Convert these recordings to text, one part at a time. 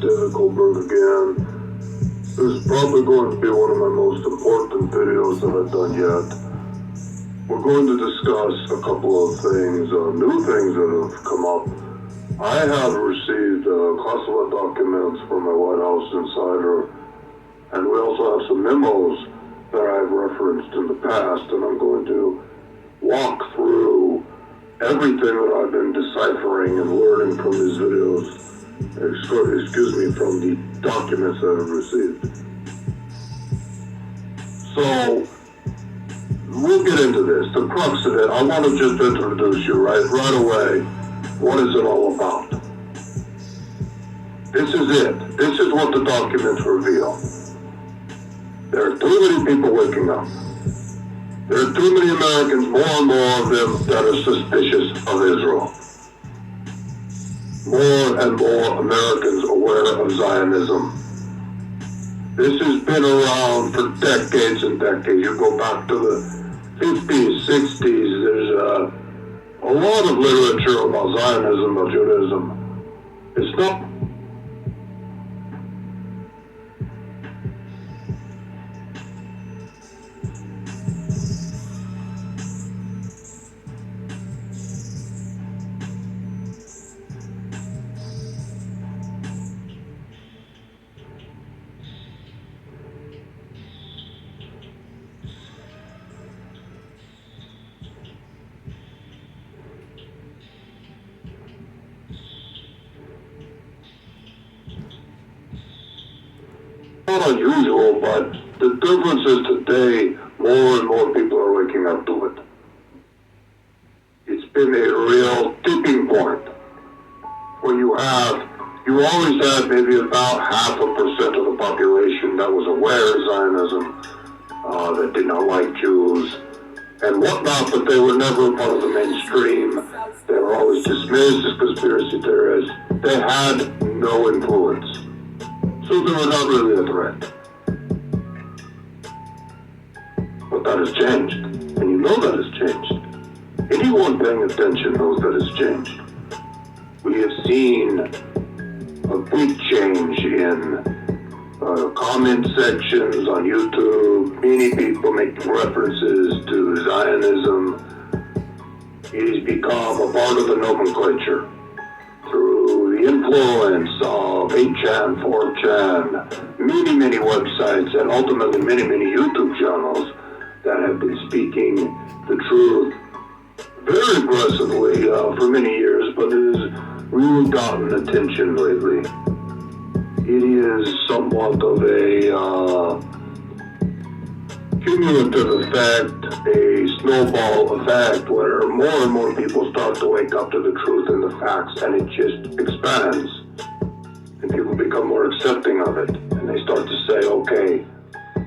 David Goldberg again. This is probably going to be one of my most important videos that I've done yet. We're going to discuss a couple of things, new things that have come up. I have received classified documents from my White House insider, and we also have some memos that I've referenced in the past, and I'm going to walk through everything that I've been deciphering and learning from these videos, from the documents that I've received. So, we'll get into this. The crux of it, I want to just introduce you right away. What is it all about? This is it. This is what the documents reveal. There are too many people waking up. There are too many Americans, more and more of them, that are suspicious of Israel. More and more Americans aware of Zionism. This has been around for decades and decades. You go back to the 50s, 60s, there's a lot of literature about Zionism, about Judaism. It's not unusual, but the difference is today more and more people are waking up to it. It's been a real tipping point where you always had maybe about 0.5% of the population that was aware of Zionism, that did not like Jews and whatnot, but they were never part of the mainstream. They were always dismissed as conspiracy theorists. They had no influence. So they were not really a threat. But that has changed. And you know that has changed. Anyone paying attention knows that has changed. We have seen a big change in comment sections on YouTube. Many people making references to Zionism. It has become a part of the nomenclature through the influence of 8chan, 4chan, many websites, and ultimately many YouTube channels that have been speaking the truth very aggressively for many years, but it has really gotten attention lately. It is somewhat of a cumulative effect, a snowball effect, where more and more people start to wake up to the truth and the facts, and it just expands, and people become more accepting of it, and they start to say, okay,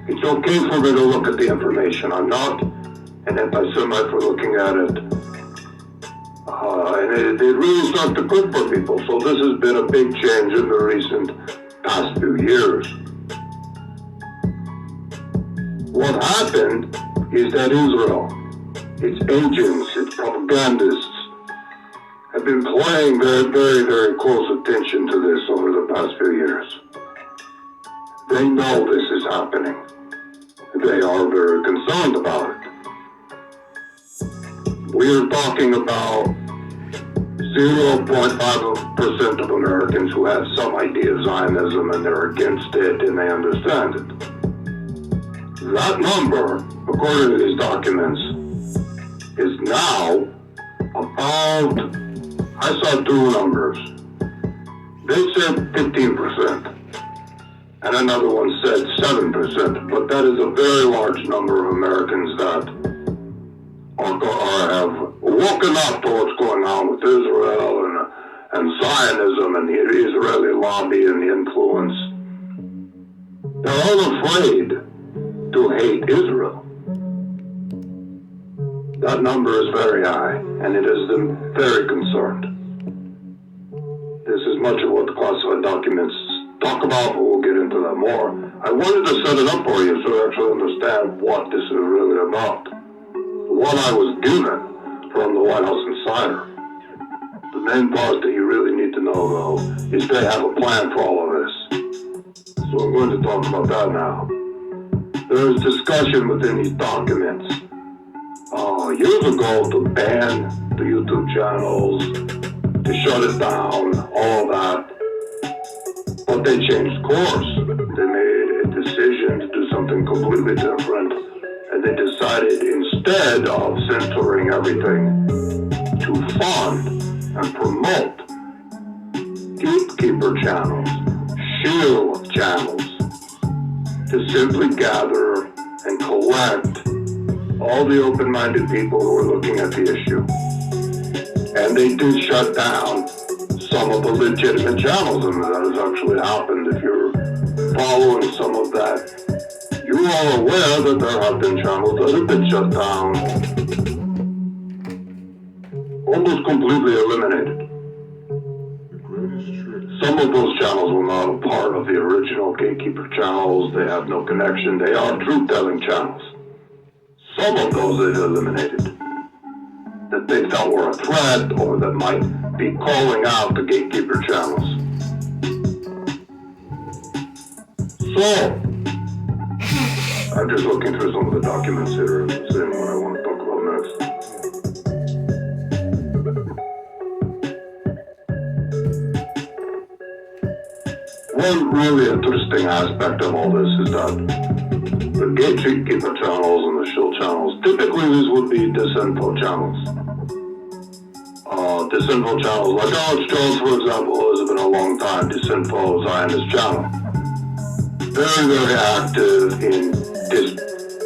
it's okay for me to look at the information. I'm not an anti-Semite for looking at it. And it really starts to click for people. So this has been a big change in the recent past few years. What happened is that Israel, its agents, its propagandists, have been paying very close attention to this over the past few years. They know this is happening. They are very concerned about it. We are talking about 0.5% of Americans who have some idea of Zionism, and they're against it and they understand it. That number, according to these documents, is now about, I saw two numbers. They said 15%, and another one said 7%, but that is a very large number of Americans that have woken up to what's going on with Israel and Zionism and the Israeli lobby and the influence. They're all afraid to hate Israel. That number is very high, and it has them very concerned. This is much of what the classified documents talk about, but we'll get into that more. I wanted to set it up for you so you actually understand what this is really about. What I was given from the White House insider. The main part that you really need to know, though, is they have a plan for all of this. So I'm going to talk about that now. There is discussion within these documents. Years ago, to ban the YouTube channels, to shut it down, all of that. But they changed course. They made a decision to do something completely different. And they decided, instead of censoring everything, to fund and promote gatekeeper channels, shield channels, to simply gather and collect all the open-minded people who are looking at the issue. And they did shut down some of the legitimate channels, and that has actually happened. If you're following some of that, you are aware that there have been channels that have been shut down, almost completely eliminated. Some of those channels were not a part of the original gatekeeper channels. They have no connection. They are truth-telling channels. Some of those they eliminated, that they felt were a threat or that might be calling out the gatekeeper channels. So, I'm just looking through some of the documents here and seeing what I want to talk about next. One really interesting aspect of all this is that the gatekeeper channels and the shield channels, typically these would be disinfo channels. Disinfo channels, like Alex Jones, for example, has been a long time disinfo Zionist channel. Very, very active in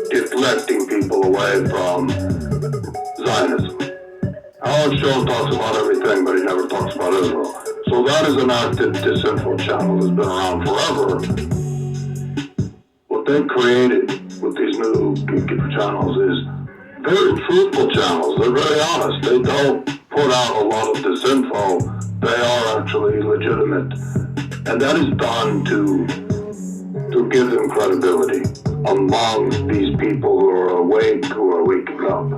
deflecting people away from Zionism. Alex Jones talks about everything, but he never talks about Israel. So that is an active disinfo channel that's been around forever. What they created with these new gatekeeper channels is very truthful channels. They're very honest. They don't put out a lot of disinfo. They are actually legitimate. And that is done to give them credibility among these people who are waking up.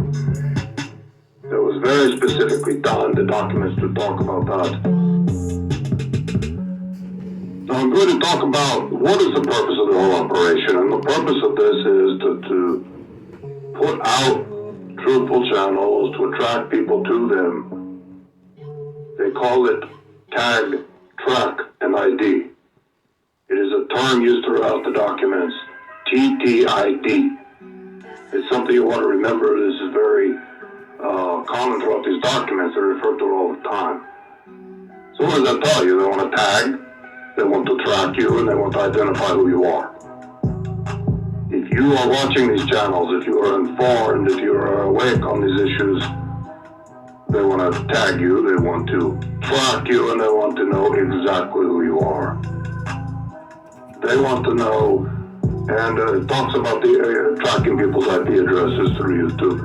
That was very specifically done. The documents to talk about that. Now I'm going to talk about what is the purpose of the whole operation, and the purpose of this is to put out truthful channels, to attract people to them. They call it tag, track, and ID. It is a term used throughout the documents, TTID. It's something you want to remember. This is very common throughout these documents. They refer to it all the time. So what does that tell you? They want to tag, they want to track you, and they want to identify who you are. If you are watching these channels, if you are informed, if you are awake on these issues, they want to tag you, they want to track you, and they want to know exactly who you are. They want to know, and it talks about the tracking people's IP addresses through YouTube.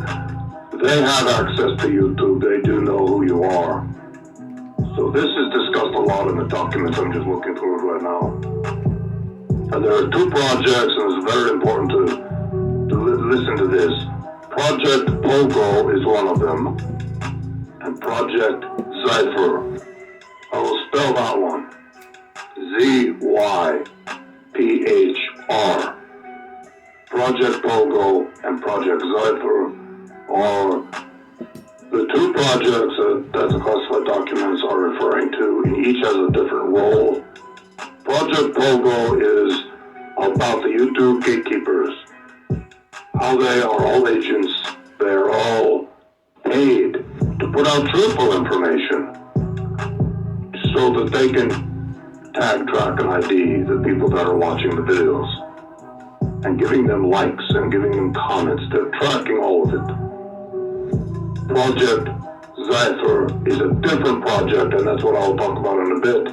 They have access to YouTube, they do know who you are. So this is discussed a lot in the documents. I'm just looking through it right now. And there are two projects, and it's very important to listen to this. Project Pogo is one of them, and Project Zypher. I will spell that one. Zyphr. Project Pogo and Project Zypher are the two projects that the classified documents are referring to, and each has a different role. Project Pogo is about the YouTube gatekeepers, how they are all agents, they are all paid to put out truthful information so that they can tag, track, and ID the people that are watching the videos and giving them likes and giving them comments. They're tracking all of it. Project Zypher is a different project, and that's what I'll talk about in a bit.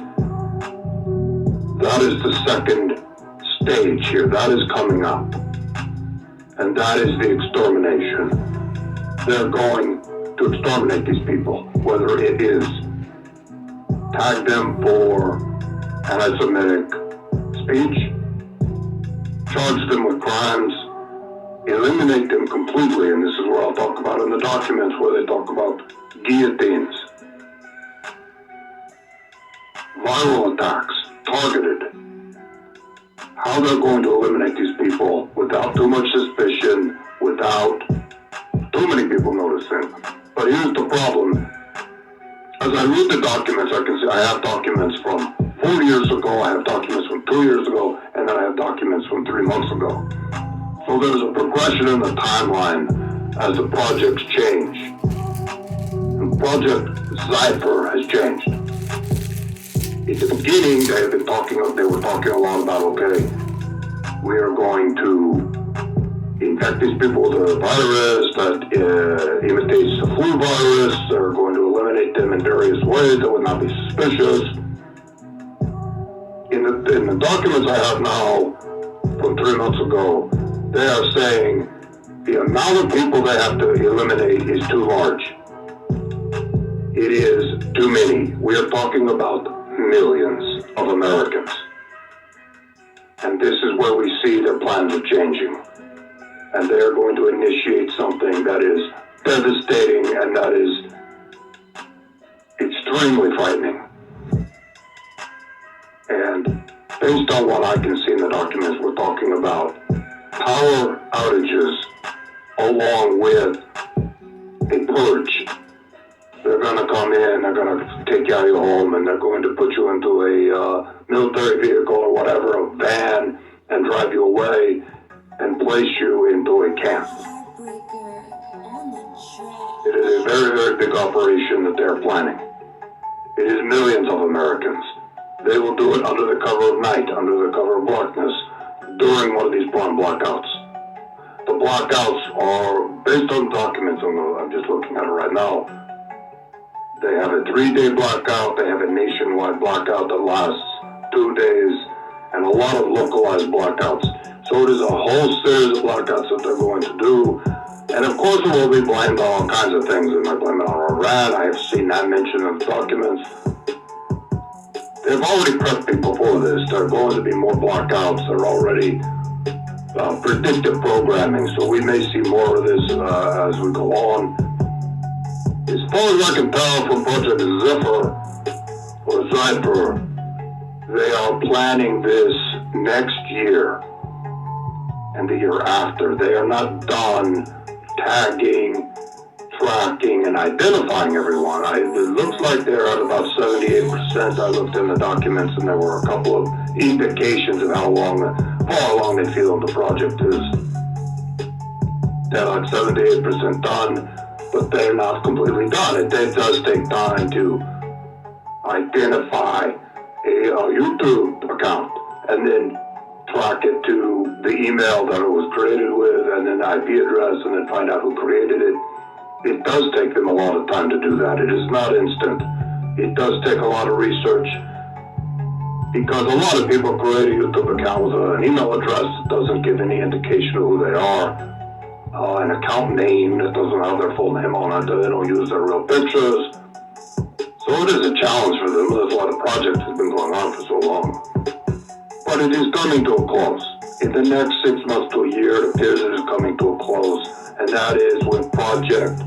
That is the second stage here. That is coming up. And that is the extermination. They're going to exterminate these people, whether it is tag them for anti-Semitic speech, charge them with crimes, eliminate them completely, and this is where I'll talk about in the documents where they talk about guillotines. viral attacks, targeted. How they're going to eliminate these people without too much suspicion, without too many people noticing. But here's the problem. As I read the documents, I can see I have documents from 4 years ago, I have documents from 2 years ago, and then I have documents from 3 months ago. So there's a progression in the timeline as the projects change. And Project Zypher has changed. In the beginning, they were talking a lot about, okay, we are going to infect these people with a virus that imitates the flu virus. They're going to eliminate them in various ways that would not be suspicious. In the documents I have now from 3 months ago, they are saying the amount of people they have to eliminate is too large. It is too many. We are talking about millions of Americans. And this is where we see their plans are changing. And they are going to initiate something that is devastating and that is extremely frightening. And based on what I can see in the documents, we're talking about power outages along with a purge. They're going to come in, they're going to take you out of your home, and they're going to put you into a military vehicle or whatever, a van, and drive you away and place you into a camp. It is a very, very big operation that they're planning. It is millions of Americans. They will do it under the cover of night, under the cover of darkness, during one of these prompt blackouts. The blackouts are based on documents. I'm just looking at it right now. They have a 3-day blackout. They have a nationwide blackout that lasts 2 days, and a lot of localized blackouts. So it is a whole series of blackouts that they're going to do. And of course it will be blamed on all kinds of things. They might blame it on Iran. I have seen that mentioned in the documents. They've already prepped people for this. There are going to be more blackouts. They're already predictive programming. So we may see more of this as we go on. As far as I can tell from Project Zypher, they are planning this next year and the year after. They are not done tagging, tracking, and identifying everyone. It looks like they're at about 78%. I looked in the documents and there were a couple of indications of how far along they feel the project is. They're like 78% done, but they're not completely done. It does take time to identify a YouTube account and then track it to the email that it was created with and then IP address and then find out who created it. It does take them a lot of time to do that. It is not instant. It does take a lot of research because a lot of people create a YouTube account with an email address that doesn't give any indication of who they are, an account name that doesn't have their full name on it. They don't use their real pictures. So it is a challenge for them. That's why the project has been going on for so long. But it is coming to a close. In the next 6 months to a year, it appears it is coming to a close. And that is when Project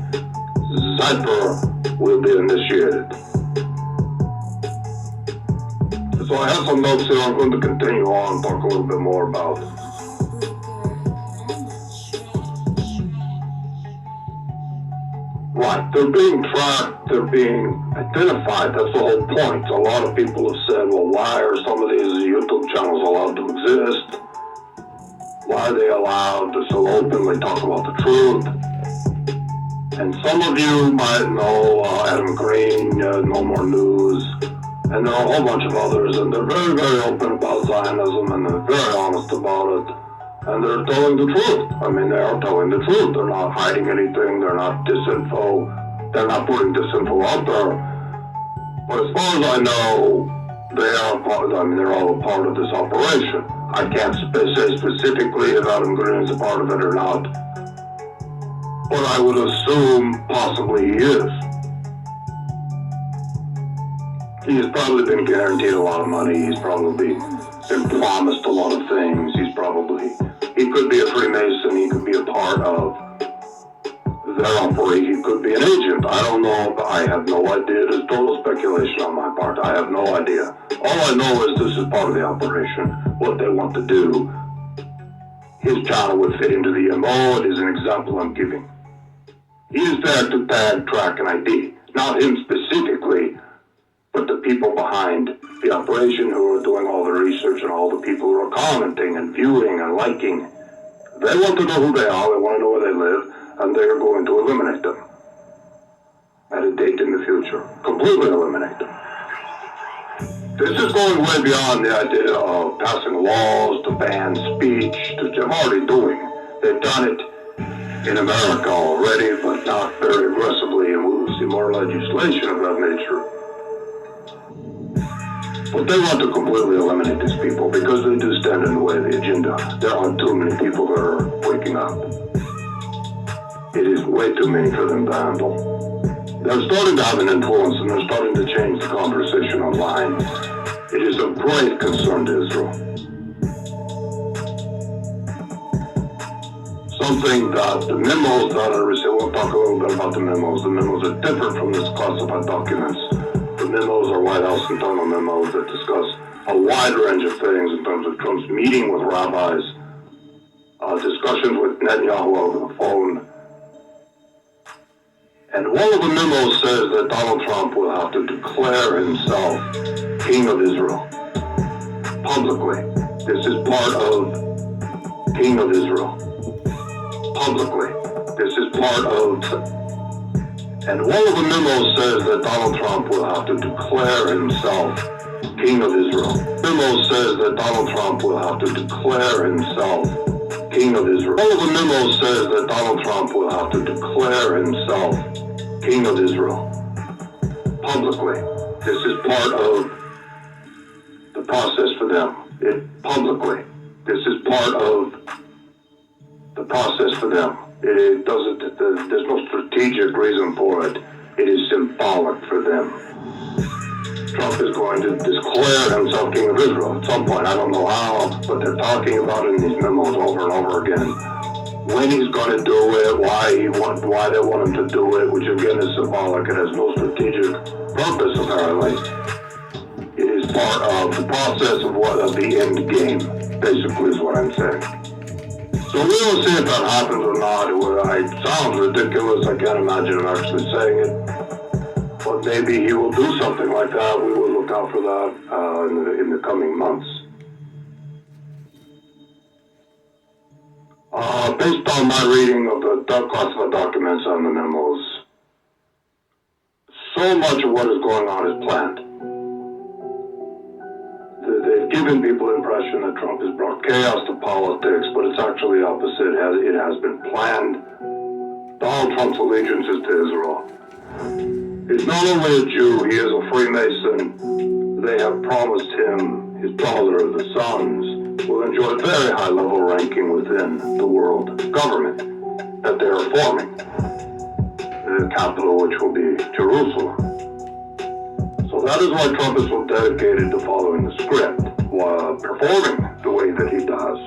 Zypher will be initiated. So I have some notes here. I'm going to continue on, talk a little bit more about. Right, they're being tracked, they're being identified. That's the whole point. A lot of people have said, well, why are some of these YouTube channels allowed to exist? Why are they allowed to so openly talk about the truth? And some of you might know Adam Green, No More News, and there are a whole bunch of others, and they're very, very open about Zionism, and they're very honest about it, and they're telling the truth. I mean, they are telling the truth. They're not hiding anything. They're not disinfo. They're not putting disinfo out there. But as far as I know, they're all a part of this operation. I can't say specifically if Adam Green is a part of it or not, but I would assume possibly he is. He has probably been guaranteed a lot of money. He's probably been promised a lot of things. He could be a Freemason. He could be a part of They're operating. He could be an agent. I don't know. I have no idea. It is total speculation on my part. I have no idea. All I know is this is part of the operation. What they want to do. His channel would fit into the MO. It is an example I'm giving. He is there to tag, track, and ID. Not him specifically, but the people behind the operation who are doing all the research and all the people who are commenting and viewing and liking. They want to know who they are. They want to know where they live. And they are going to eliminate them at a date in the future. Completely eliminate them. This is going way beyond the idea of passing laws to ban speech, which they're already doing. They've done it in America already, but not very aggressively, and we will see more legislation of that nature. But they want to completely eliminate these people because they do stand in the way of the agenda. There are too many people that are waking up. It is way too many for them to handle. They're starting to have an influence and they're starting to change the conversation online. It is of great concern to Israel. Something that the memos that are received, we'll talk a little bit about the memos. The memos are different from these classified documents. The memos are White House internal memos that discuss a wide range of things in terms of Trump's meeting with rabbis, discussions with Netanyahu over the phone. And one of the memos says that Donald Trump will have to declare himself King of Israel publicly. This is part of King of Israel publicly. This is part of, and one of the memos says that Donald Trump will have to declare himself King of Israel. The memo says that Donald Trump will have to declare himself King of Israel. One of the memos says that Donald Trump will have to declare himself King of Israel publicly. This is part of the process for them. Publicly. This is part of the process for them. It doesn't, there's no strategic reason for it. It is symbolic for them. Trump is going to declare himself King of Israel at some point. I don't know how, but they're talking about it in these memos over and over again. When he's going to do it, why they want him to do it, which again is symbolic. It has no strategic purpose apparently. It is part of the process of the end game, basically is what I'm saying. So we will see if that happens or not. It sounds ridiculous. I can't imagine him actually saying it. But maybe he will do something like that. We will look out for that in the coming months. Based on my reading of the classified documents and the memos, so much of what is going on is planned. They've given people the impression that Trump has brought chaos to politics, but it's actually opposite. It has been planned. Donald Trump's allegiance is to Israel. He's not only a Jew, he is a Freemason. They have promised him, his brother, the sons, will enjoy very high-level ranking within the world government that they are forming. The capital, which will be Jerusalem. So that is why Trump is so dedicated to following the script, while performing the way that he does.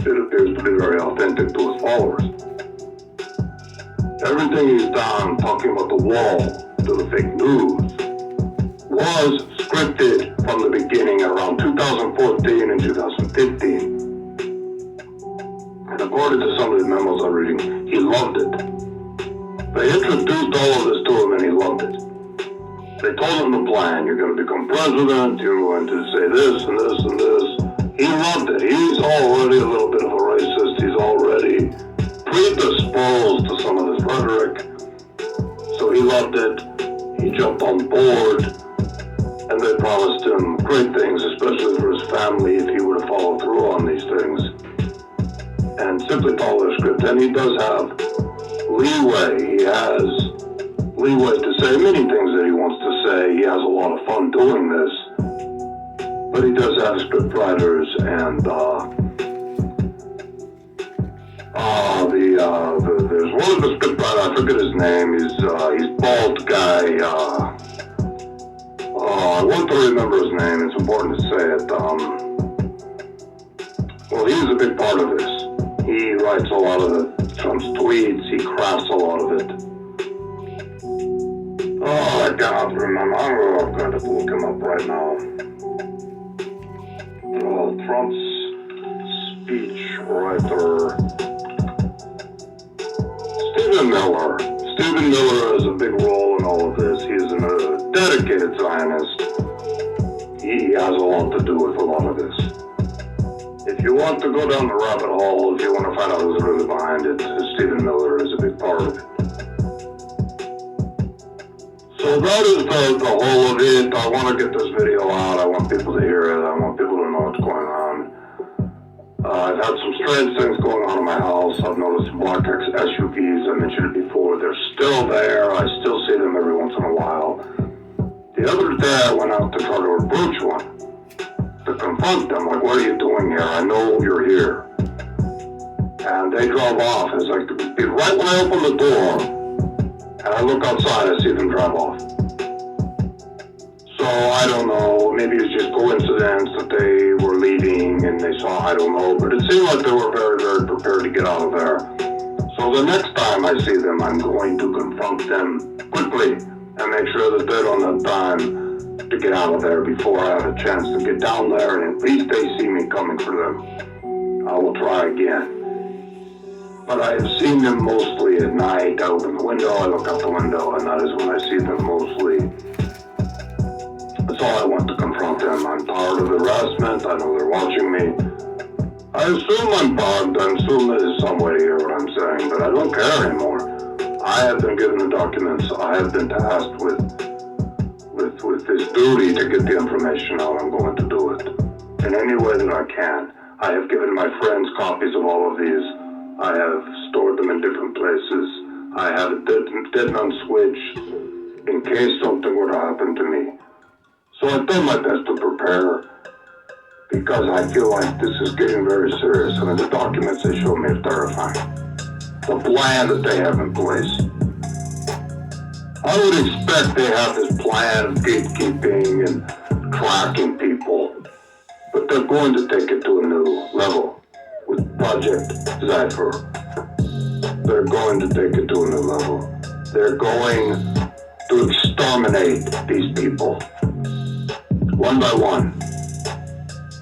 It appears to be very authentic to his followers. Everything he's done, talking about the wall, to the fake news, was scripted from the beginning around 2014 and 2015. And according to some of the memos I'm reading, he loved it. They introduced all of this to him and he loved it. They told him the plan. You're going to become president. You're going to say this and this and this. He loved it. He's already a little bit of a racist. He's already predisposed to some of this rhetoric. So he loved it. He jumped on board. And they promised him great things, especially for his family, if he were to follow through on these things. And simply follow their script. And he does have leeway. He has leeway to say many things that he wants to say. He has a lot of fun doing this. But he does have script writers and there's one of the script writers, I forget his name, he's bald guy, I want to remember his name, it's important to say it. Well, he's a big part of this. He writes a lot of the Trump's tweets, he crafts a lot of it. Oh, I cannot remember. I'm going to look him up right now. Oh, Trump's speech writer. Stephen Miller. Stephen Miller has a big role in all of this. He is a dedicated Zionist. He has a lot to do with a lot of this. If you want to go down the rabbit hole, if you want to find out who's really behind it, Stephen Miller is a big part of it. So that is the whole of it. I want to get this video out. I want people to hear it. I want people to know what's going on. I've had some strange things going on in my house. I've noticed black SUVs. I mentioned it before. They're still there. I still see them every once in a while. The other day I went out to try to approach one, to confront them. Like, what are you doing here? I know you're here. And they drove off. It's like, right when I open the door, and I look outside, I see them drive off. So I don't know, maybe it's just coincidence that they were leaving and they saw, I don't know, but it seemed like they were very, very prepared to get out of there. So the next time I see them, I'm going to confront them quickly and make sure that they don't have time to get out of there before I have a chance to get down there, and at least they see me coming for them. I will try again. But I have seen them mostly at night. I open the window, I look out the window, and that is when I see them mostly. That's all I want, to confront them. I'm tired of harassment. I know they're watching me. I assume I'm bugged. I assume there's some way to hear what I'm saying, but I don't care anymore. I have been given the documents. I have been tasked with this duty to get the information out. I'm going to do it in any way that I can. I have given my friends copies of all of these. I have stored them in different places. I have a dead man switch in case something were to happen to me. So I've done my best to prepare because I feel like this is getting very serious. I mean, the documents they show me are terrifying. The plan that they have in place. I would expect they have this plan of gatekeeping and tracking people, but they're going to take it to a new level. With Project Zephyr, they're going to take it to a new level. They're going to exterminate these people, one by one,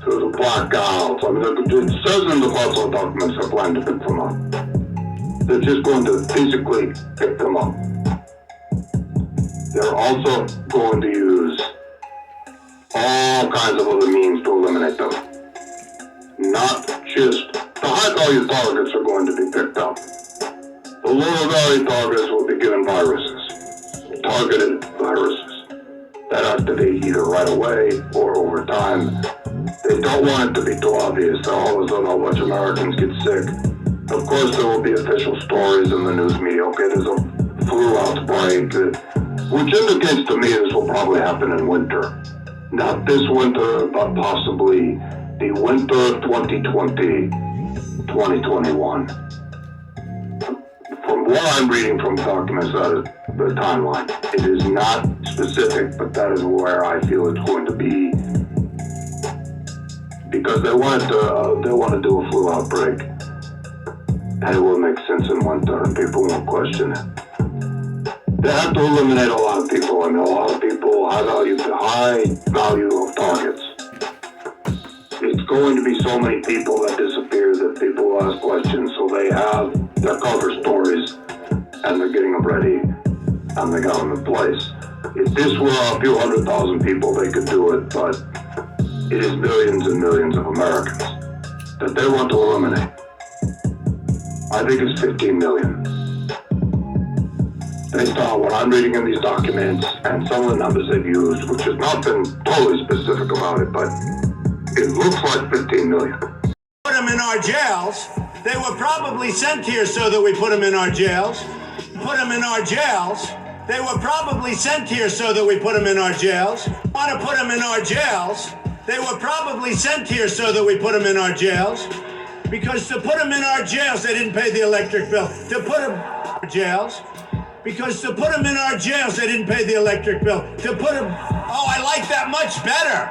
through the blackouts. I mean, it says in the parcel documents they're planning to pick them up. They're just going to physically pick them up. They're also going to use all kinds of other means to eliminate them. Not just the high-value targets are going to be picked up. The lower-value targets will be given viruses, targeted viruses, that activate either right away or over time. They don't want it to be too obvious that all of a sudden a bunch of Americans get sick. Of course, there will be official stories in the news media. Okay, there's a flu outbreak, which indicates to me this will probably happen in winter. Not this winter, but possibly the winter of 2020, 2021. From what I'm reading from documents, that is the timeline. It is not specific, but that is where I feel it's going to be. Because they want to do a flu outbreak, and it will make sense in winter, and people won't question it. They have to eliminate a lot of people. I mean, a lot of people, high value of targets. It's going to be so many people that disappear that people will ask questions, so they have their cover stories, and they're getting them ready, and they got them in place. If this were a few 100,000 people, they could do it, but it is millions and millions of Americans that they want to eliminate. I think it's 15 million. Based on what I'm reading in these documents and some of the numbers they've used, which has not been totally specific about it, but it looks like 15 million. Put them in our jails. They were probably sent here so that we put them in our jails. Put them in our jails. They were probably sent here so that we put them in our jails. Want to put them in our jails. They were probably sent here so that we put them in our jails. Because to put them in our jails, they didn't pay the electric bill. To put them in our jails. Because to put them in our jails, they didn't pay the electric bill. To put them, oh, I like that much better.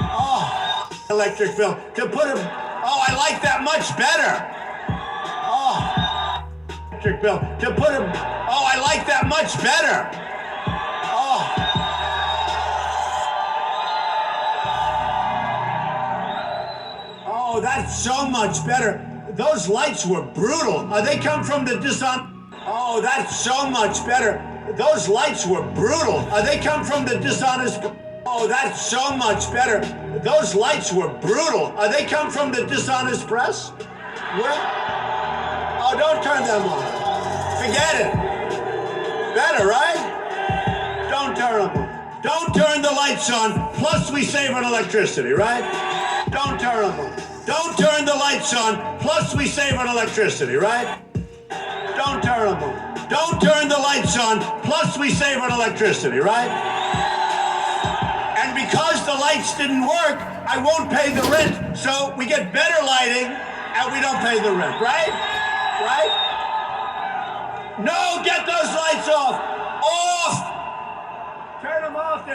Oh, electric bill. To put them, oh, I like that much better. Oh, electric bill, to put them, oh, I like that much better. Oh, that's so much better. Those lights were brutal. They come from the Oh, that's so much better. Those lights were brutal. They come from the dishonest. Oh, that's so much better. Those lights were brutal. They come from the dishonest press? Well, oh, don't turn them on. Forget it. Better, right? Don't turn them on. Don't turn the lights on, plus we save on electricity, right? Don't turn them on. Don't turn the lights on, plus we save on electricity, right? Don't turn them on. Don't turn the lights on, plus we save on electricity, right? And because the lights didn't work, I won't pay the rent, so we get better lighting and we don't pay the rent, right? Right? No, get those lights off! Off! Turn them off,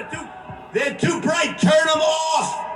they're too bright, turn them off!